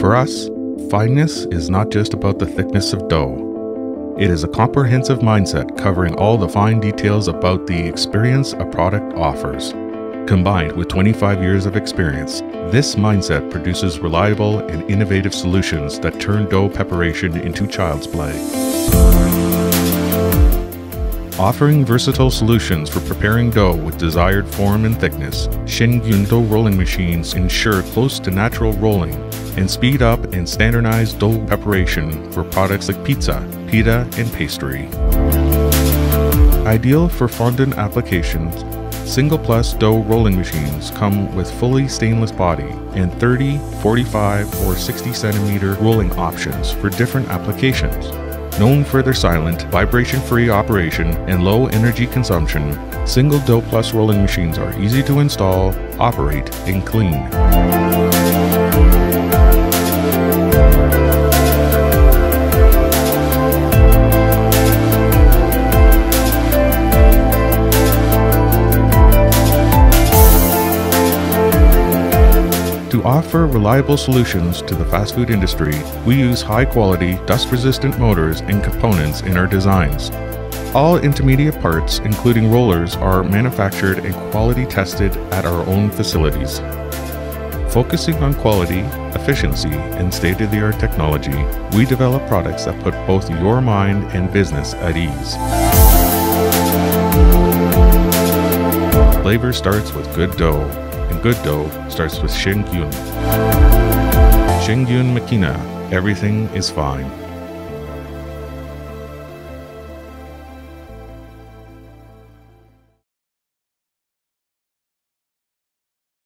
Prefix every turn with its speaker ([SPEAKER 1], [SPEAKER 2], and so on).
[SPEAKER 1] For us, fineness is not just about the thickness of dough. It is a comprehensive mindset covering all the fine details about the experience a product offers. Combined with 25 years of experience, this mindset produces reliable and innovative solutions that turn dough preparation into child's play. Offering versatile solutions for preparing dough with desired form and thickness, Şengün dough rolling machines ensure close to natural rolling and speed up and standardize dough preparation for products like pizza, pita, and pastry. Ideal for fondant applications, Single Plus dough rolling machines come with fully stainless body and 30, 45, or 60 centimeter rolling options for different applications. Known for their silent, vibration-free operation and low energy consumption, Single Dough Plus rolling machines are easy to install, operate, and clean. To offer reliable solutions to the fast food industry, we use high-quality, dust-resistant motors and components in our designs. All intermediate parts, including rollers, are manufactured and quality tested at our own facilities. Focusing on quality, efficiency, and state-of-the-art technology, we develop products that put both your mind and business at ease. Flavor starts with good dough. And good dough starts with Şengün. Şengün Makina, everything is fine.